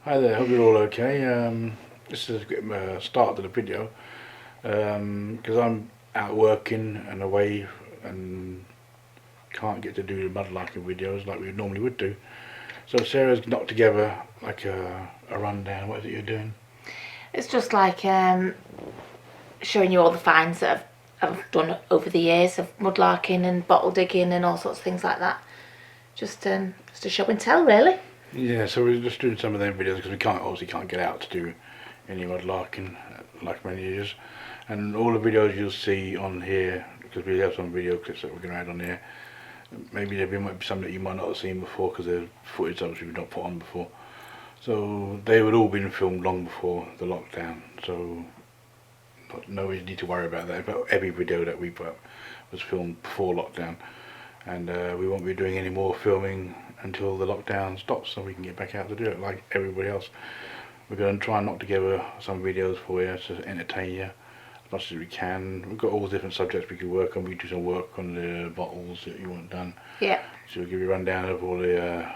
Hi there, hope you're all okay. This is a start to the video because I'm out working and away and can't get to do the mudlarking videos like we normally would do. So Sarah's knocked together like a rundown. What is it you're doing? It's just like showing you all the finds that I've done over the years of mudlarking and bottle digging and all sorts of things like that. Just a show and tell, really. Yeah, so we're just doing some of them videos because we obviously can't get out to do any mudlarking like many years. And all the videos you'll see on here, because we have some video clips that we're going to add on here, maybe there might be some that you might not have seen before because they're footage that we've not put on before. So they would all been filmed long before the lockdown, so no need to worry about that. But every video that we put up was filmed before lockdown, and we won't be doing any more filming until the lockdown stops so we can get back out to do it like everybody else. We're going to try and knock together some videos for you to entertain you as much as we can. We've got all the different subjects we could work on. We do some work on the bottles that you want done. Yeah. So we'll give you a rundown of all the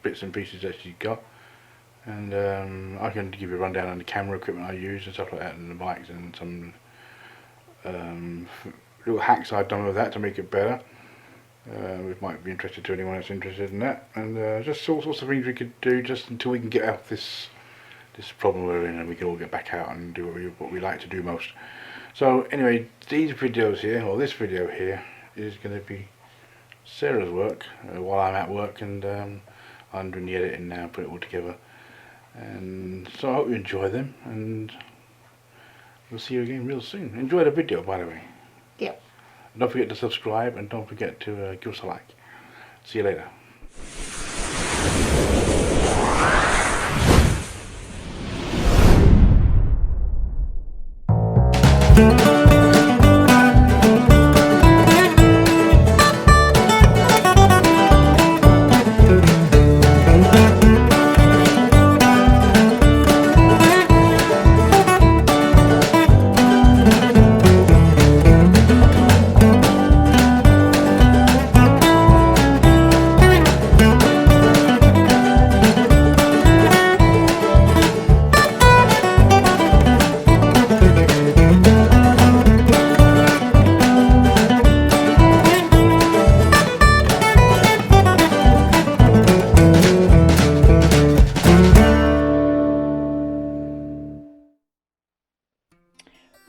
bits and pieces that you've got. And I can give you a rundown on the camera equipment I use and stuff like that, and the mics and some little hacks I've done with that to make it better. It might be interested to anyone that's interested in that, and just all sorts of things we could do just until we can get out this problem we're in and we can all get back out and do what we like to do most. So anyway, these videos here, or this video here, is going to be Sarah's work while I'm at work, and I'm doing the editing now, put it all together. And so I hope you enjoy them, and we'll see you again real soon. Enjoy the video, by the way. Yep. Don't forget to subscribe, and don't forget to give us a like. See you later.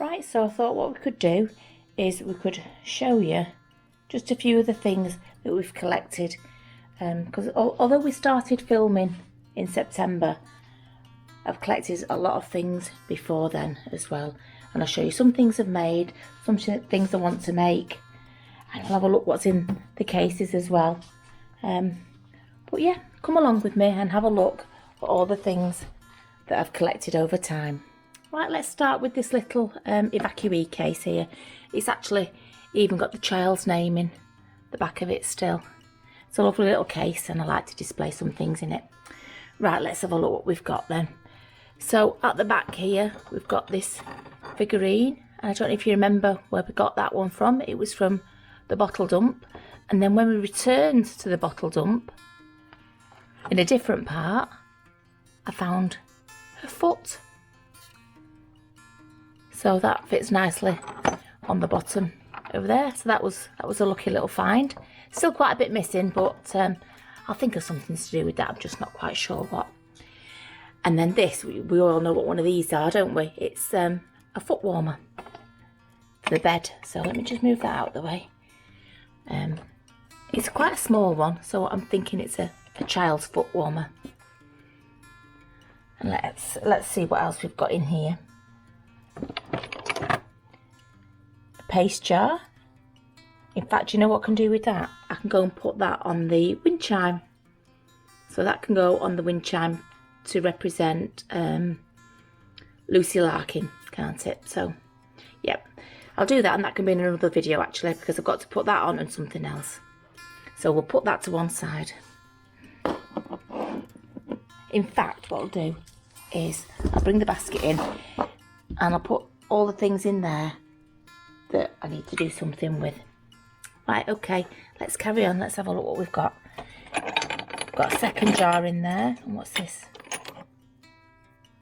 Right, so I thought what we could do is we could show you just a few of the things that we've collected, because although we started filming in September, I've collected a lot of things before then as well, and I'll show you some things I've made, some things I want to make, and we'll have a look what's in the cases as well. But yeah, come along with me and have a look at all the things that I've collected over time. Right, let's start with this little evacuee case here. It's actually even got the child's name in the back of it still. It's a lovely little case, and I like to display some things in it. Right, let's have a look what we've got then. So at the back here, we've got this figurine. I don't know if you remember where we got that one from. It was from the bottle dump. And then when we returned to the bottle dump, in a different part, I found her foot. So that fits nicely on the bottom over there. So that was a lucky little find. Still quite a bit missing, but I'll think of something to do with that. I'm just not quite sure what. And then this, we all know what one of these are, don't we? It's a foot warmer for the bed. So let me just move that out of the way. It's quite a small one, so I'm thinking it's a child's foot warmer. And let's see what else we've got in here. A paste jar. In fact, you know what I can do with that? I can go and put that on the wind chime. So that can go on the wind chime to represent Lucy Larkin, can't it? So, yep, I'll do that, and that can be in another video actually, because I've got to put that on and something else. So we'll put that to one side. In fact, what I'll do is I'll bring the basket in, and I'll put all the things in there that I need to do something with. Right, okay, let's carry on. Let's have a look what we've got. Got a second jar in there. And what's this?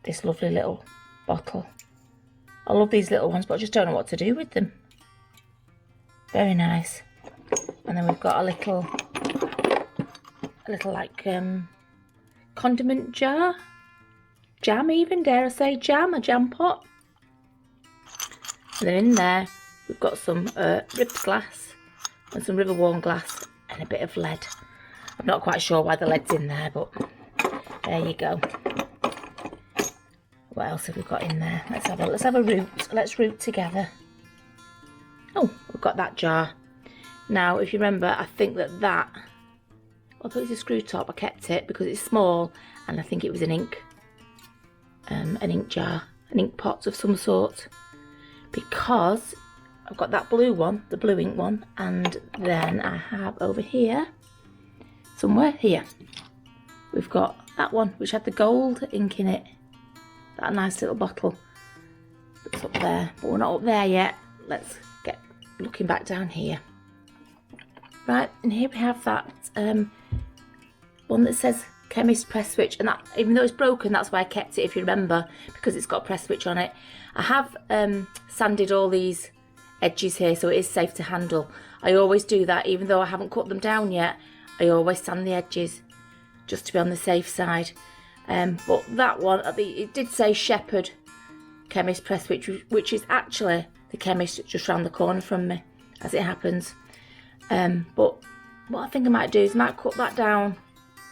this lovely little bottle. I love these little ones, but I just don't know what to do with them. Very nice. And then we've got a little like condiment jar, jam even, dare I say jam, a jam pot. And then in there we've got some ribbed glass and some river worn glass and a bit of lead. I'm not quite sure why the lead's in there, but there you go. What else have we got in there? Let's have a root. Let's root together. Oh, we've got that jar. Now, if you remember, I think that although it's a screw top, I kept it because it's small, and I think it was an ink jar, an ink pot of some sort. Because I've got that blue one, the blue ink one, and then I have over here, somewhere here, we've got that one which had the gold ink in it. That nice little bottle that's up there, but we're not up there yet. Let's get looking back down here. Right, and here we have that one that says chemist press switch, and that, even though it's broken, that's why I kept it, if you remember, because it's got a press switch on it. I have sanded all these edges here so it is safe to handle. I always do that, even though I haven't cut them down yet. I always sand the edges just to be on the safe side. But that one, it did say Shepherd chemist press switch, which is actually the chemist just round the corner from me, as it happens. But what I think I might do is I might cut that down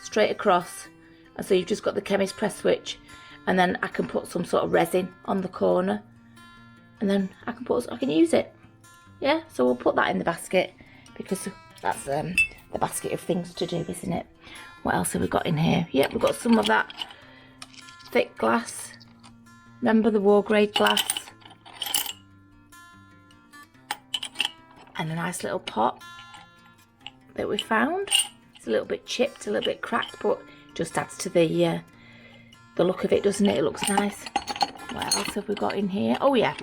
straight across, and so you've just got the chemist press switch, and then I can put some sort of resin on the corner, and then I can use it. Yeah, so we'll put that in the basket, because that's the basket of things to do, isn't it? What else have we got in here? Yeah, we've got some of that thick glass. Remember the war grade glass? And a nice little pot that we found. It's a little bit chipped, a little bit cracked, but just adds to the look of it, doesn't it? It looks nice. What else have we got in here? Oh yeah,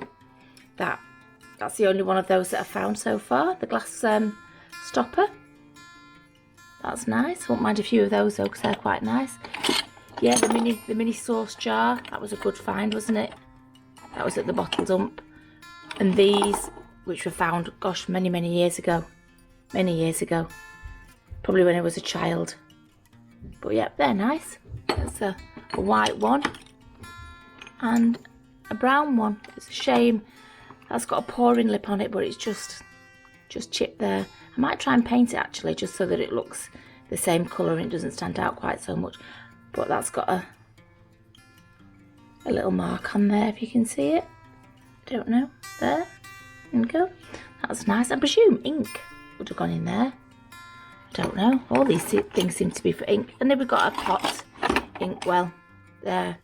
that's the only one of those that I've found so far. The glass stopper. That's nice. Won't mind a few of those though, because they're quite nice. Yeah, the mini sauce jar. That was a good find, wasn't it? That was at the bottle dump. And these, which were found, gosh, many years ago. Many years ago. Probably when I was a child. But yeah, they're nice. There's a white one and a brown one. It's a shame that's got a pouring lip on it, but it's just chipped there. I might try and paint it actually, just so that it looks the same colour and it doesn't stand out quite so much. But that's got a little mark on there, if you can see it. Don't know. There we go. That's nice. I presume ink would have gone in there. Don't know. All these things seem to be for ink. And then we've got a pot ink well there.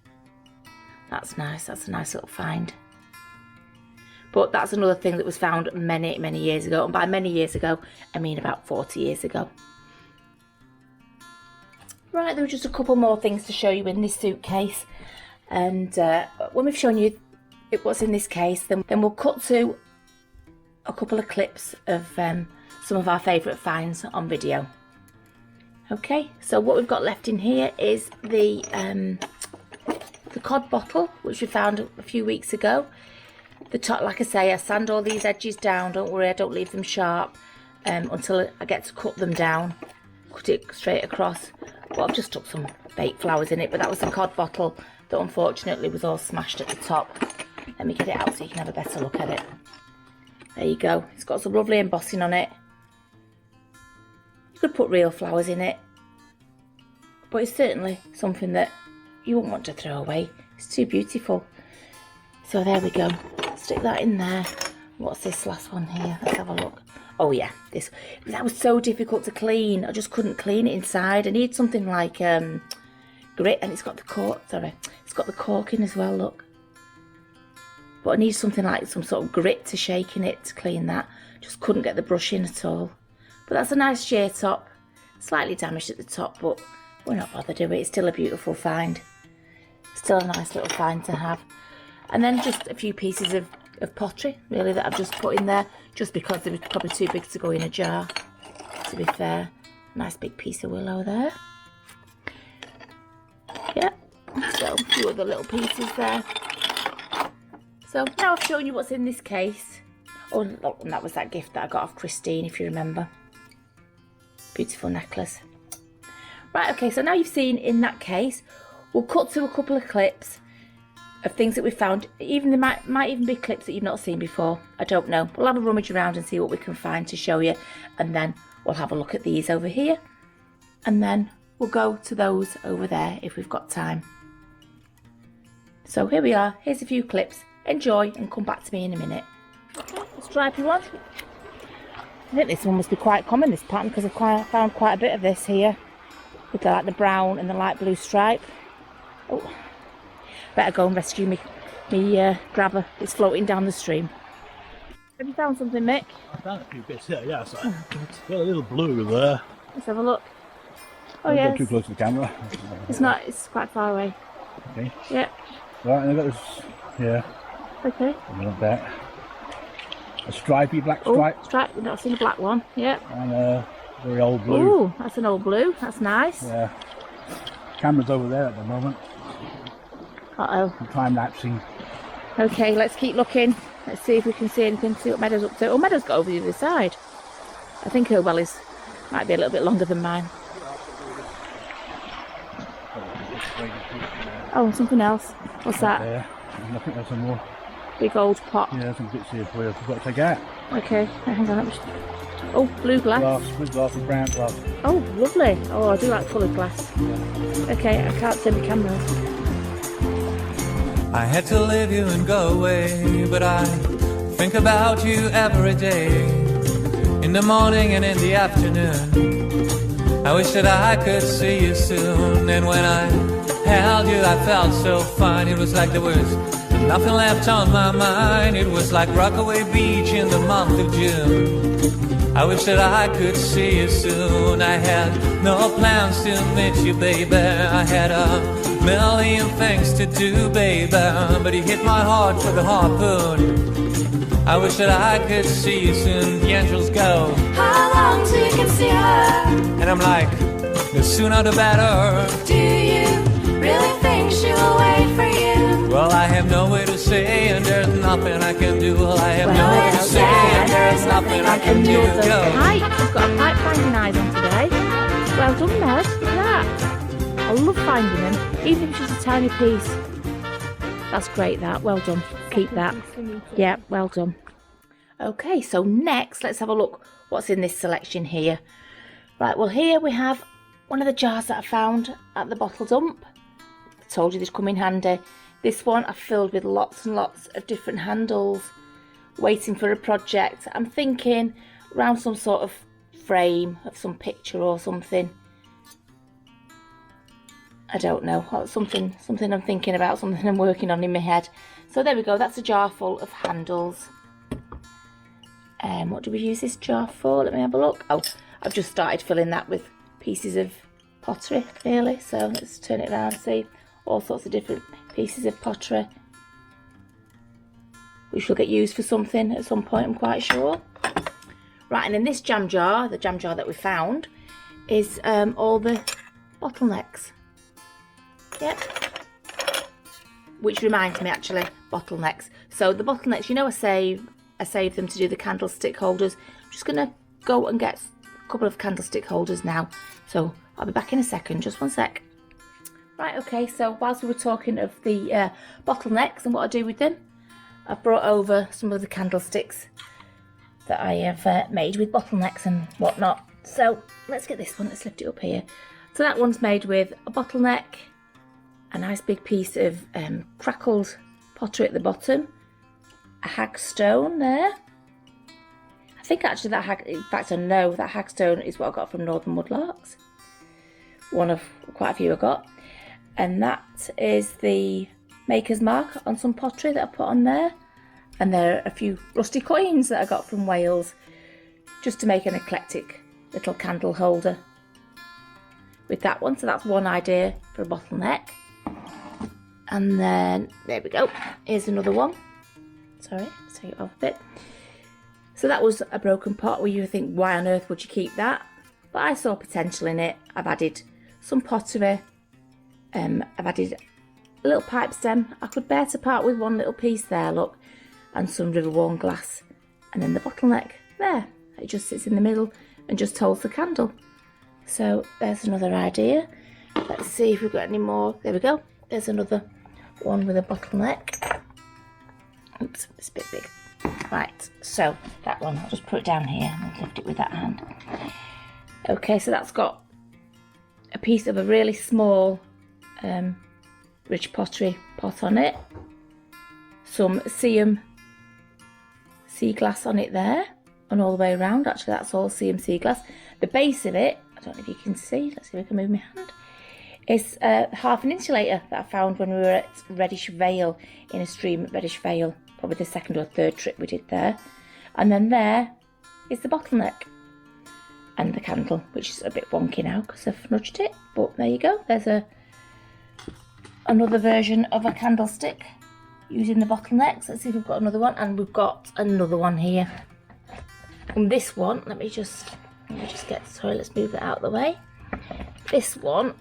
That's nice. That's a nice little find. But that's another thing that was found many years ago. And by many years ago, I mean about 40 years ago. Right, there were just a couple more things to show you in this suitcase. And when we've shown you what's in this case, then we'll cut to a couple of clips of some of our favourite finds on video. Okay, so what we've got left in here is the cod bottle, which we found a few weeks ago. The top, like I say, I sand all these edges down. Don't worry, I don't leave them sharp until I get to cut them down. Cut it straight across. Well, I've just stuck some baked flowers in it, but that was the cod bottle that unfortunately was all smashed at the top. Let me get it out so you can have a better look at it. There you go. It's got some lovely embossing on it. You could put real flowers in it, but it's certainly something that you wouldn't want to throw away. It's too beautiful. So there we go. Stick that in there. What's this last one here? Let's have a look. Oh yeah, that was so difficult to clean. I just couldn't clean it inside. I need something like grit, and it's got the cork. Sorry, it's got the cork in as well. Look, but I need something like some sort of grit to shake in it to clean that. Just couldn't get the brush in at all. But that's a nice sheer top. Slightly damaged at the top, but we're not bothered, are we? It's still a beautiful find. Still a nice little find to have. And then just a few pieces of pottery, really, that I've just put in there, just because they were probably too big to go in a jar, to be fair. Nice big piece of willow there. Yeah, so few other little pieces there. So now I've shown you what's in this case. Oh, look, and that was that gift that I got off Christine, if you remember. Beautiful necklace. Right, okay, so now you've seen in that case, we'll cut to a couple of clips of things that we found. Even there might even be clips that you've not seen before. I don't know. We'll have a rummage around and see what we can find to show you, and then we'll have a look at these over here, and then we'll go to those over there if we've got time. So here we are. Here's a few clips. Enjoy and come back to me in a minute. Okay, stripy one. I think this one must be quite common, this pattern, because I've found quite a bit of this here with the, like the brown and the light blue stripe. Oh, better go and rescue me grabber. It's floating down the stream. Have you found something, Mick? I found a few bits here, yeah. So got a little blue there. Let's have a look. Oh, Don't yeah. get too close to the camera. It's not, it's quite far away. Okay. Yeah. Right, and I've got this here. Okay. Like that. A stripy black Oh, stripe. stripe. We've not seen a black one. Yeah. And a very old blue. Oh, that's an old blue. That's nice. Yeah. Camera's over there at the moment. Uh-oh. I'm time-lapsing. Okay, let's keep looking. Let's see if we can see anything, see what Meadow's up to. Oh, Meadow's got over the other side. I think her well might be a little bit longer than mine. Oh, something else. What's that? There. And I think there's some more. Big old pot. Yeah, some bits here for you. I've got to take out. Okay, hang on. Oh, blue glass. Glass, with glass and brown glass. Oh, lovely. Oh, I do like coloured glass. Okay, I can't turn the camera off. I had to leave you and go away, but I think about you every day, in the morning and in the afternoon. I wish that I could see you soon, and when I held you I felt so fine. It was like there was nothing left on my mind. It was like Rockaway Beach in the month of June. I wish that I could see you soon. I had no plans to meet you, baby. I had a million things to do, baby, but you hit my heart with a harpoon. I wish that I could see you soon. The angels go, how long till you can see her? and I'm like, the sooner the better. Do you really think she will wait for you? Well, I have no way to say, and there's nothing I can do. Well, I have no way to say, and there's nothing I can do. Go. Pipe. We've got a pipe finding eyes on today. Well done, Ned. Look at that. I love finding them, even if it's just a tiny piece. That's great, that. Well done. Keep that. Yeah, well done. Okay, so next, let's have a look what's in this selection here. Right, well, here we have one of the jars that I found at the bottle dump. I told you this come in handy. This one I filled with lots and lots of different handles, waiting for a project. I'm thinking around some sort of frame of some picture or something. I don't know, something I'm thinking about, something I'm working on in my head. So there we go, that's a jar full of handles. What do we use this jar for? Let me have a look. Oh, I've just started filling that with pieces of pottery, clearly. So let's turn it around and see. All sorts of different pieces of pottery, which will get used for something at some point, I'm quite sure. Right, and in this jam jar, the jam jar that we found, is all the bottlenecks. Yep. Which reminds me, actually, bottlenecks. So the bottlenecks, you know, I save them to do the candlestick holders. I'm just going to go and get a couple of candlestick holders now. So I'll be back in a second, just one sec. Right, okay, so whilst we were talking of the bottlenecks and what I do with them, I've brought over some of the candlesticks that I have made with bottlenecks and whatnot. So let's get this one, let's lift it up here. So that one's made with a bottleneck, a nice big piece of crackled pottery at the bottom, a hagstone there. I think actually in fact I know that hagstone is what I got from Northern Mudlarks. One of quite a few I got. And that is the maker's mark on some pottery that I put on there. And there are a few rusty coins that I got from Wales, just to make an eclectic little candle holder with that one. So that's one idea for a bottleneck. And then, there we go, here's another one. Sorry, let's take it off a bit. So that was a broken pot where you think, why on earth would you keep that? But I saw potential in it. I've added some pottery. I've added little pipe stem. I could bear to part with one little piece there, look, and some river worn glass, and then the bottleneck there. It just sits in the middle and just holds the candle. So there's another idea. Let's see if we've got any more. There we go. There's another one with a bottleneck. Oops, it's a bit big. Right, so that one, I'll just put it down here and lift it with that hand. Okay, so that's got a piece of a really small rich pottery pot on it. Some sea glass on it there, and all the way around. Actually, that's all sea glass. The base of it, I don't know if you can see, let's see if I can move my hand. It's half an insulator that I found when we were at Reddish Vale, in a stream at Reddish Vale. Probably the second or third trip we did there. And then there is the bottleneck and the candle, which is a bit wonky now because I've nudged it, but there you go. There's another version of a candlestick using the bottlenecks. Let's see if we've got another one, and we've got another one here. And this one, let me just get, sorry, let's move it out of the way. This one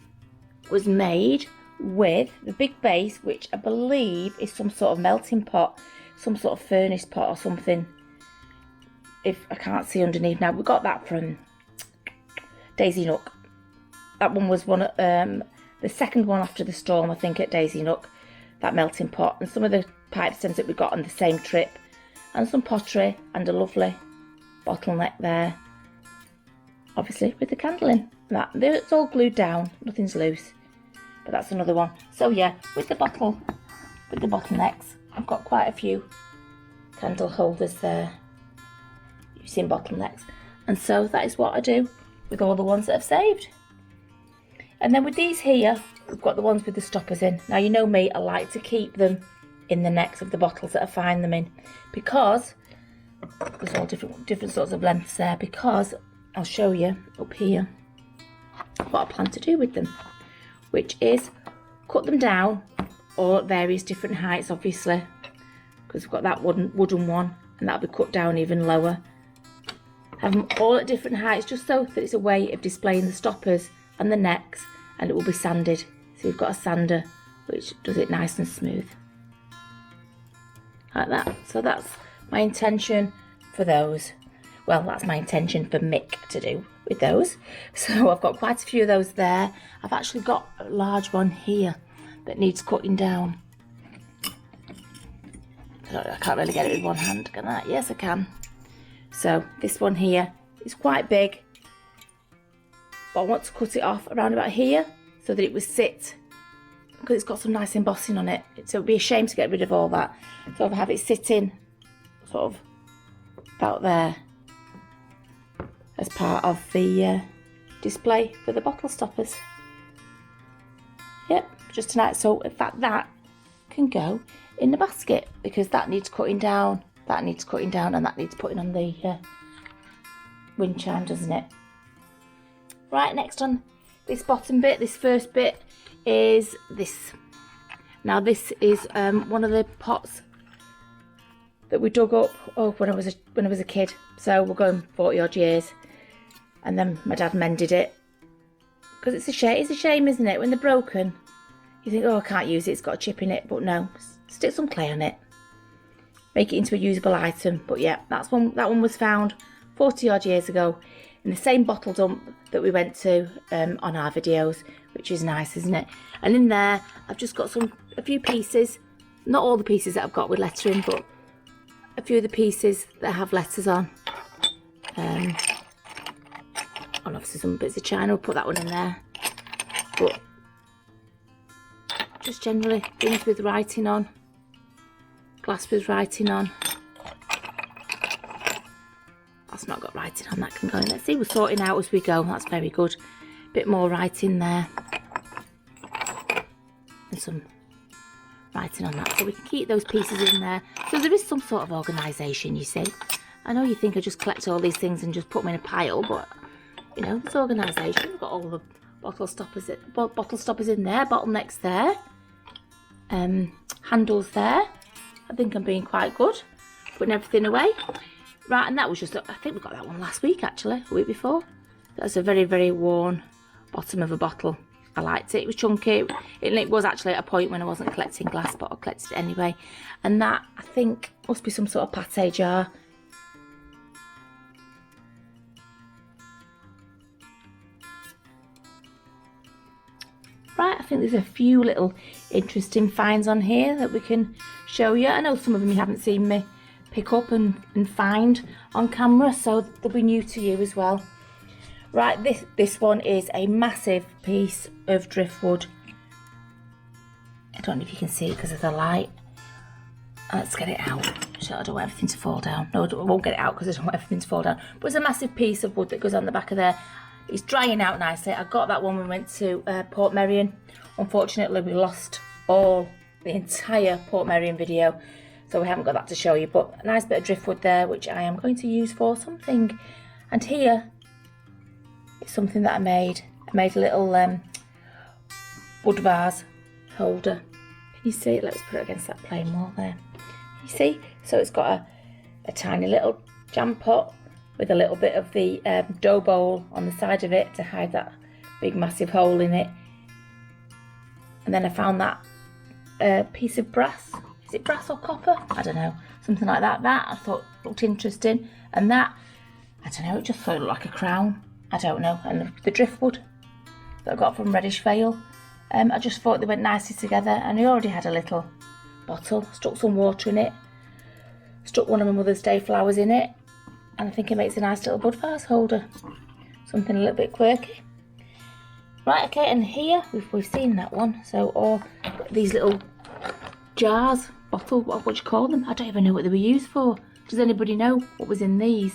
was made with the big base, which I believe is some sort of melting pot, some sort of furnace pot or something. If I can't see underneath now, we got that from Daisy Nook. That one was one of the second one after the storm, I think, at Daisy Nook. That melting pot, and some of the pipe stems that we got on the same trip, and some pottery, and a lovely bottleneck there. Obviously with the candle in. That it's all glued down, nothing's loose. But that's another one. So yeah, with the bottlenecks, I've got quite a few candle holders there using bottlenecks. And so that is what I do with all the ones that I've saved. And then with these here, we've got the ones with the stoppers in. Now you know me, I like to keep them in the necks of the bottles that I find them in, because there's all different sorts of lengths there, because I'll show you up here what I plan to do with them, which is cut them down all at various different heights, obviously, because we've got that wooden one, and that'll be cut down even lower. Have them all at different heights, just so that it's a way of displaying the stoppers and the necks, and it will be sanded. So we've got a sander which does it nice and smooth like that. So that's my intention for those. Well, that's my intention for Mick to do with those. So I've got quite a few of those there. I've actually got a large one here that needs cutting down. I can't really get it with one hand, can I? Yes, I can. So this one here is quite big, but I want to cut it off around about here so that it would sit, because it's got some nice embossing on it. So it would be a shame to get rid of all that. So I'll have it sitting sort of about there as part of the display for the bottle stoppers. Yep, just tonight. So in fact that can go in the basket, because that needs cutting down, that needs cutting down, and that needs putting on the wind chime, doesn't it? Right, next on this bottom bit, this first bit, is this. Now this is one of the pots that we dug up when I was a kid. So we're going 40 odd years, and then my dad mended it, because it's a shame, isn't it, when they're broken. You think, oh, I can't use it, it's got a chip in it, but no, stick some clay on it, make it into a usable item. But yeah, that one was found 40 odd years ago in the same bottle dump that we went to on our videos, which is nice, isn't it? And in there I've just got a few pieces, not all the pieces that I've got with lettering, but a few of the pieces that have letters on. And obviously some bits of china, we'll put that one in there. But just generally things with writing on, glass with writing on. That's not got writing on, that can go in. Let's see, we're sorting out as we go. That's very good. Bit more writing there, and some writing on that, so we can keep those pieces in there. So there is some sort of organisation, you see. I know you think I just collect all these things and just put them in a pile, but you know, there's organisation. We've got all the bottle stoppers in there, bottlenecks there, handles there. I think I'm being quite good, putting everything away. Right, and that was just, I think we got that one last week actually, a week before. That's a very, very worn bottom of a bottle. I liked it. It was chunky. It was actually at a point when I wasn't collecting glass, but I collected it anyway. And that, I think, must be some sort of pate jar. Right, I think there's a few little interesting finds on here that we can show you. I know some of them you haven't seen me pick up and find on camera, so they'll be new to you as well. Right, this one is a massive piece of driftwood. I don't know if you can see it because of the light. Let's get it out. So I don't want everything to fall down. No, I won't get it out because I don't want everything to fall down. But it's a massive piece of wood that goes on the back of there. It's drying out nicely. I got that one when we went to Port Merion. Unfortunately, we lost the entire Port Merion video, so we haven't got that to show you. But a nice bit of driftwood there, which I am going to use for something. And here is something that I made. I made a little wood vase holder. Can you see it? Let's put it against that plain wall there. You see? So it's got a tiny little jam pot with a little bit of the dough bowl on the side of it to hide that big massive hole in it. And then I found that piece of brass. Is it brass or copper? I don't know. Something like that. That I thought looked interesting. And that, I don't know, it just thought it looked like a crown. I don't know. And the driftwood that I got from Reddish Vale. I just thought they went nicely together. And I already had a little bottle. Stuck some water in it. Stuck one of my Mother's Day flowers in it. And I think it makes a nice little bud vase holder. Something a little bit quirky. Right, okay, and here, we've seen that one. So, or these little jars, bottle, what do you call them? I don't even know what they were used for. Does anybody know what was in these?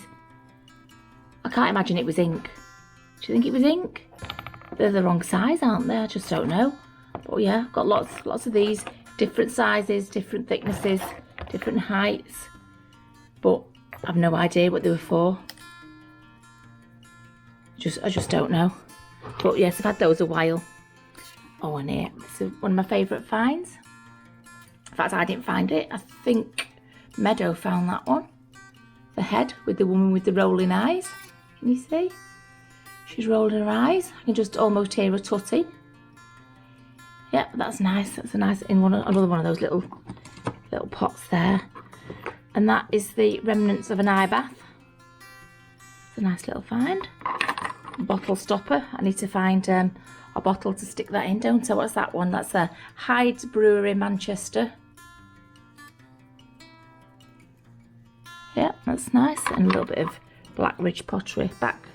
I can't imagine it was ink. Do you think it was ink? They're the wrong size, aren't they? I just don't know. But yeah, I've got lots of these. Different sizes, different thicknesses, different heights. But I've no idea what they were for. I just don't know. But yes, I've had those a while. Oh, and here, this is one of my favourite finds. In fact, I didn't find it. I think Meadow found that one. The head with the woman with the rolling eyes. Can you see? She's rolling her eyes. I can just almost hear her tutting. Yep, that's nice. That's a nice another one of those little pots there. And that is the remnants of an eye bath. It's a nice little find. Bottle stopper. I need to find a bottle to stick that in, don't I? What's that one? That's a Hyde's Brewery, Manchester. Yeah, that's nice. And a little bit of Black Ridge pottery back.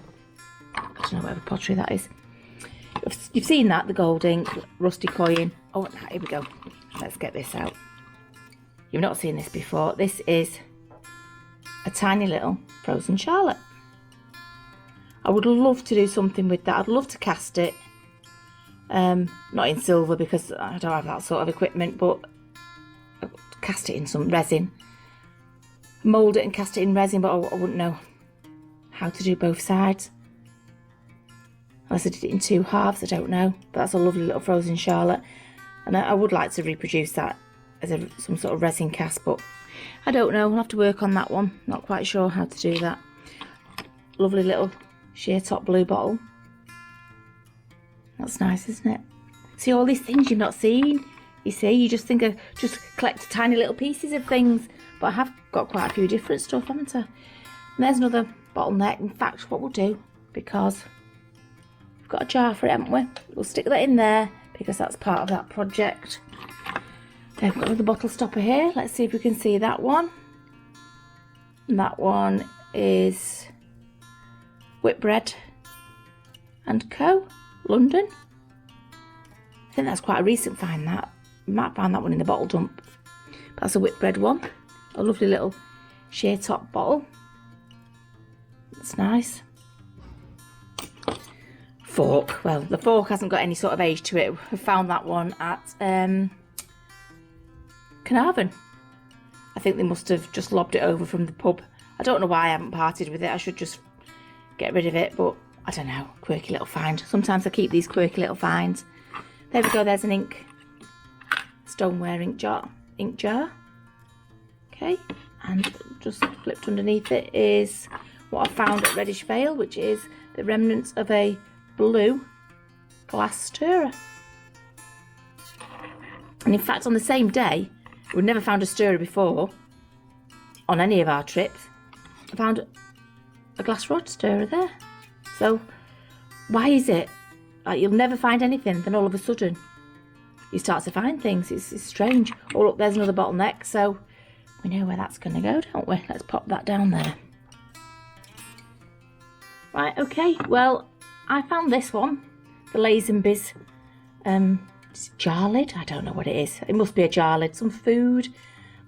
I don't know whatever pottery that is. You've seen that, the gold ink, rusty coin. Oh, here we go. Let's get this out. You've not seen this before. This is a tiny little frozen Charlotte. I would love to do something with that. I'd love to cast it. Not in silver because I don't have that sort of equipment, but cast it in some resin. Mould it and cast it in resin, but I wouldn't know how to do both sides. Unless I did it in two halves, I don't know. But that's a lovely little frozen Charlotte. And I would like to reproduce that as some sort of resin cast, but I don't know. I'll have to work on that one. Not quite sure how to do that. Lovely little sheer top blue bottle. That's nice, isn't it? See, all these things you've not seen. You see, you just think of just collect tiny little pieces of things. But I have got quite a few different stuff, haven't I? And there's another bottleneck. In fact, what we'll do, because we've got a jar for it, haven't we? We'll stick that in there because that's part of that project. Then we've got another bottle stopper here. Let's see if we can see that one. And that one is Whitbread and Co. London. I think that's quite a recent find, that. You might find that one in the bottle dump. But that's a Whitbread one. A lovely little sheer top bottle. That's nice. Fork. Well, the fork hasn't got any sort of age to it. We found that one at Carnarvon. I think they must have just lobbed it over from the pub. I don't know why I haven't parted with it. I should just get rid of it, but I don't know. Quirky little find. Sometimes I keep these quirky little finds. There we go. There's an stoneware ink jar. Okay, and just flipped underneath it is what I found at Reddish Vale, which is the remnants of a blue glass stirrer. And in fact, on the same day, we'd never found a stirrer before on any of our trips. I found a glass rod stirrer there. So why is it like you'll never find anything, then all of a sudden you start to find things? It's strange. Oh look, there's another bottleneck, so we know where that's going to go, don't we? Let's pop that down there. Right, okay, well, I found this one, the Lazenby's jar lid. I don't know what it is. It must be a jar lid, some food.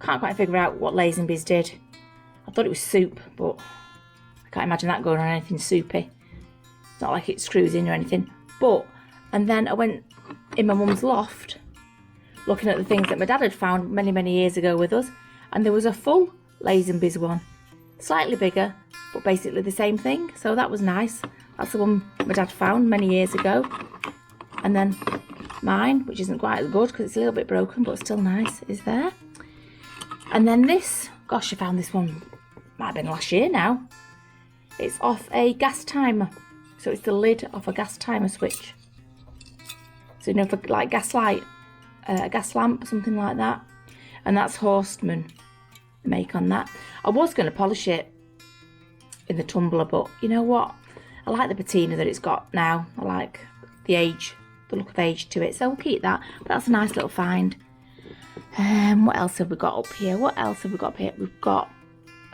Can't quite figure out what Lazenby's did. I thought it was soup, but I can't imagine that going on anything soupy. It's not like it screws in or anything. But, and then I went in my mum's loft, looking at the things that my dad had found many, many years ago with us, and there was a full Lazenby's one. Slightly bigger, but basically the same thing. So that was nice. That's the one my dad found many years ago. And then mine, which isn't quite as good because it's a little bit broken, but still nice, is there. And then this, gosh, I found this one, might have been last year now. It's off a gas timer. So it's the lid off a gas timer switch. So, you know, for like gas light, a gas lamp, something like that. And that's Horstman, the make on that. I was going to polish it in the tumbler, but you know what? I like the patina that it's got now. I like the age, the look of age to it. So we'll keep that. But that's a nice little find. What else have we got up here? What else have we got up here? We've got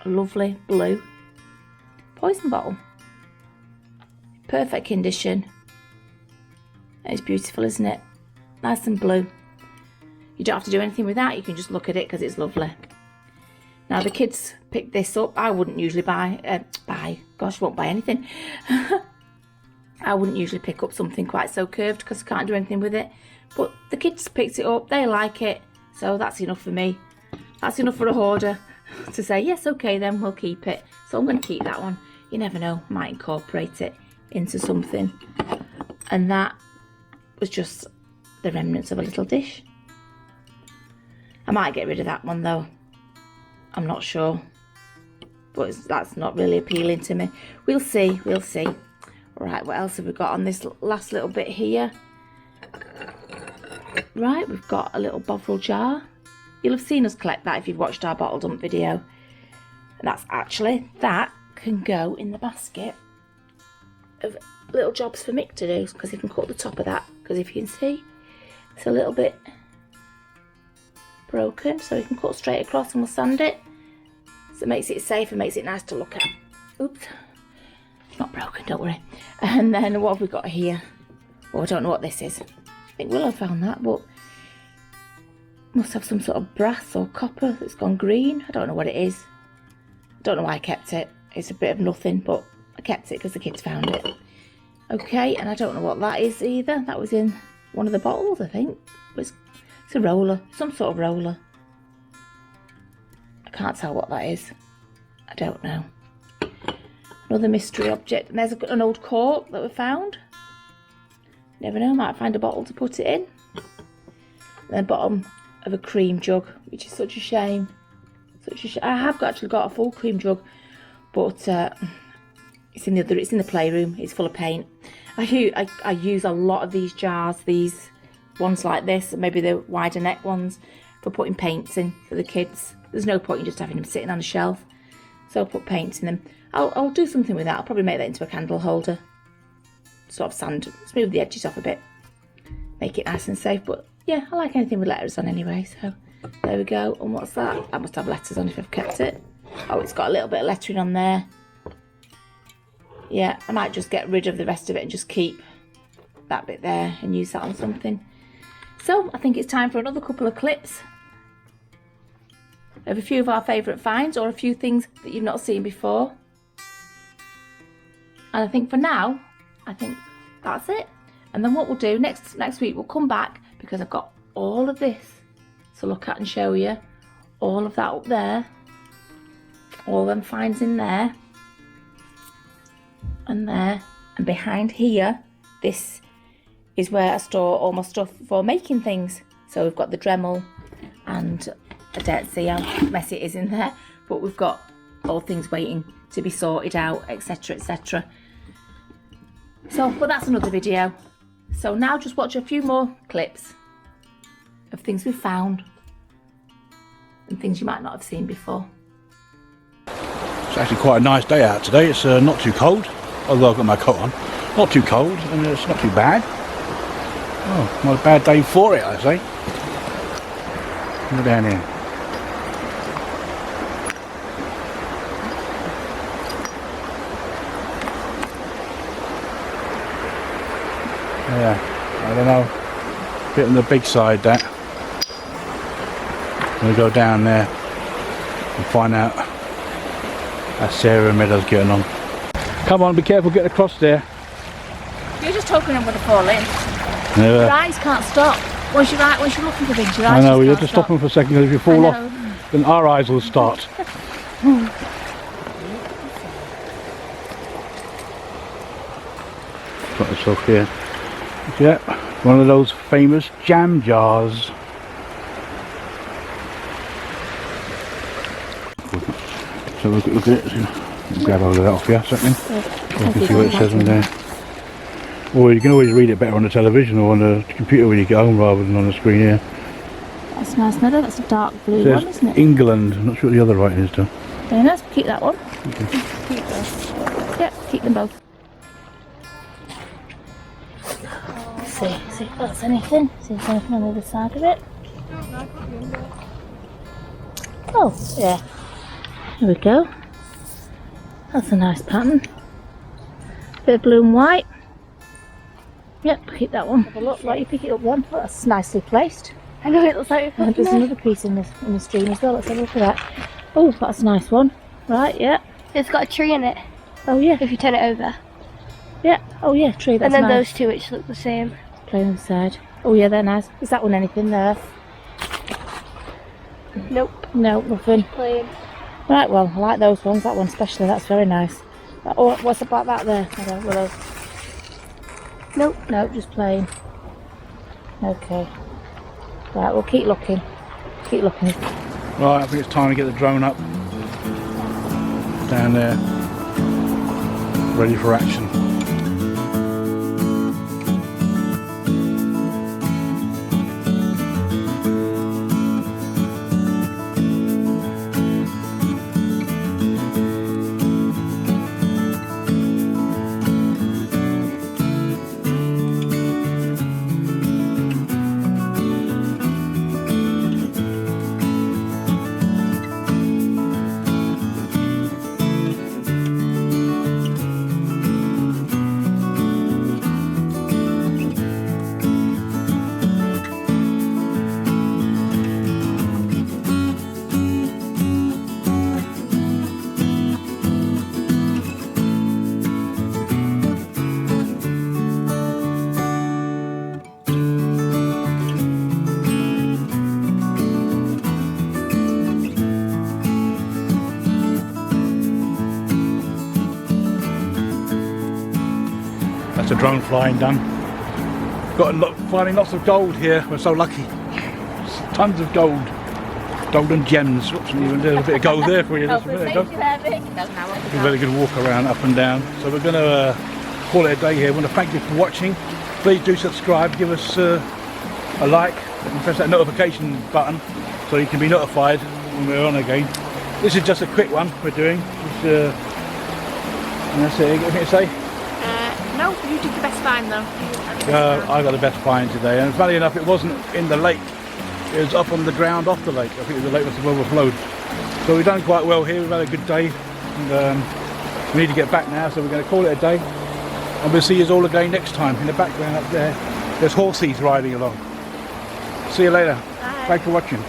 a lovely blue poison bottle. Perfect condition. It's beautiful, isn't it? Nice and blue. You don't have to do anything with that. You can just look at it because it's lovely. Now the kids picked this up. I wouldn't usually gosh, won't buy anything. I wouldn't usually pick up something quite so curved because I can't do anything with it. But the kids picked it up. They like it. So that's enough for me. That's enough for a hoarder to say, yes, okay, then we'll keep it. So I'm going to keep that one. You never know. Might incorporate it into something. And that was just the remnants of a little dish. I might get rid of that one though. I'm not sure. But that's not really appealing to me. We'll see, we'll see. Right, what else have we got on this last little bit here? Right, we've got a little bottle jar. You'll have seen us collect that if you've watched our bottle dump video. And that's actually, that can go in the basket of little jobs for Mick to do, because he can cut the top of that. Because if you can see, it's a little bit broken, so he can cut straight across and we'll sand it. So it makes it safe and makes it nice to look at. Oops, it's not broken, don't worry. And then what have we got here? Oh, I don't know what this is. I think Willow found that, but must have some sort of brass or copper that's gone green. I don't know what it is. I don't know why I kept it. It's a bit of nothing, but I kept it because the kids found it. Okay, and I don't know what that is either. That was in one of the bottles, I think. It's a roller, some sort of roller. I can't tell what that is. I don't know. Another mystery object. And there's an old cork that we found. Never know, might find a bottle to put it in. And the bottom of a cream jug, which is such a shame. I have actually got a full cream jug, but it's in the playroom. It's full of paint. I use a lot of these jars, these ones like this, maybe the wider neck ones, for putting paints in for the kids. There's no point in just having them sitting on a shelf, so I'll put paints in them. I'll do something with that. I'll probably make that into a candle holder. Sort of smooth the edges off a bit, make it nice and safe. But yeah, I like anything with letters on anyway, so there we go. And what's that? That must have letters on if I've kept it. Oh, it's got a little bit of lettering on there. Yeah, I might just get rid of the rest of it and just keep that bit there and use that on something. So I think it's time for another couple of clips of a few of our favourite finds, or a few things that you've not seen before. And I think for now, I think that's it. And then what we'll do next week, we'll come back, because I've got all of this to look at and show you. All of that up there, all them finds in there and there, and behind here, this is where I store all my stuff for making things. So we've got the Dremel, and I don't see how messy it is in there, but we've got all things waiting to be sorted out, etc, etc. So, but that's another video. So now just watch a few more clips of things we found and things you might not have seen before. It's actually quite a nice day out today. It's not too cold, although I've got my coat on. Not too cold, and it's not too bad. Oh, not a bad day for it, I say. Look down here. Yeah, I don't know. Bit on the big side, that. I'm going to go down there and find out how Sarah and Meadow's getting on. Come on, be careful getting across there. You're just hoping I'm going to fall in. Never. Your eyes can't stop. Once you're looking for things, your I eyes know, we have just to can't stop them for a second because if you fall off, then our eyes will start. Got myself here. Yeah, one of those famous jam jars. So look at it. Grab hold of that off here, something. So you can see what it says on there. Or you can always read it better on the television or on the computer when you get home rather than on the screen here. That's nice, Meadow. That's a dark blue It one, says isn't it? England. I'm not sure what the other writing is though. Very nice. Keep that one. Okay. Keep those. Yep, keep them both. See if that's anything. See if there's anything on the other side of it. Oh, yeah. There we go. That's a nice pattern. Bit of blue and white. Yep, keep that one. Have a look, like you pick it up one. Oh, that's nicely placed. I know it looks like And there's another piece in the stream as well. Let's have a look at that. Oh, that's a nice one. Right, yeah. it's got a tree in it Oh yeah. if you turn it over. Yeah. Oh yeah, tree. That's And then nice. those two which look the same. Plain on the side. Oh yeah, they're nice. Is that one anything there? Nope. No, nothing. Plain. Right, well, I like those ones. That one especially. That's very nice. Oh, what's about that there? I don't know. Nope. No, just plain. Okay. Right, we'll keep looking. Keep looking. Right, I think it's time to get the drone up. Down there. Ready for action. That's a drone flying done. Finding lots of gold here. We're so lucky. Tons of gold. Golden gems. Whoops, even there's a bit of gold there for you. Just a minute ago. A very good walk around, up and down. So we're going to call it a day here. I want to thank you for watching. Please do subscribe. Give us a like and press that notification button so you can be notified when we're on again. This is just a quick one we're doing. And that's it. Anything to say? No, you did the best find though. I got the best find today, and funny enough, it wasn't in the lake. It was up on the ground off the lake. I think the lake must have overflowed. So we've done quite well here. We've had a good day, and we need to get back now. So we're going to call it a day, and we'll see you all again next time. In the background up there, there's horses riding along. See you later. Bye. Thanks for watching.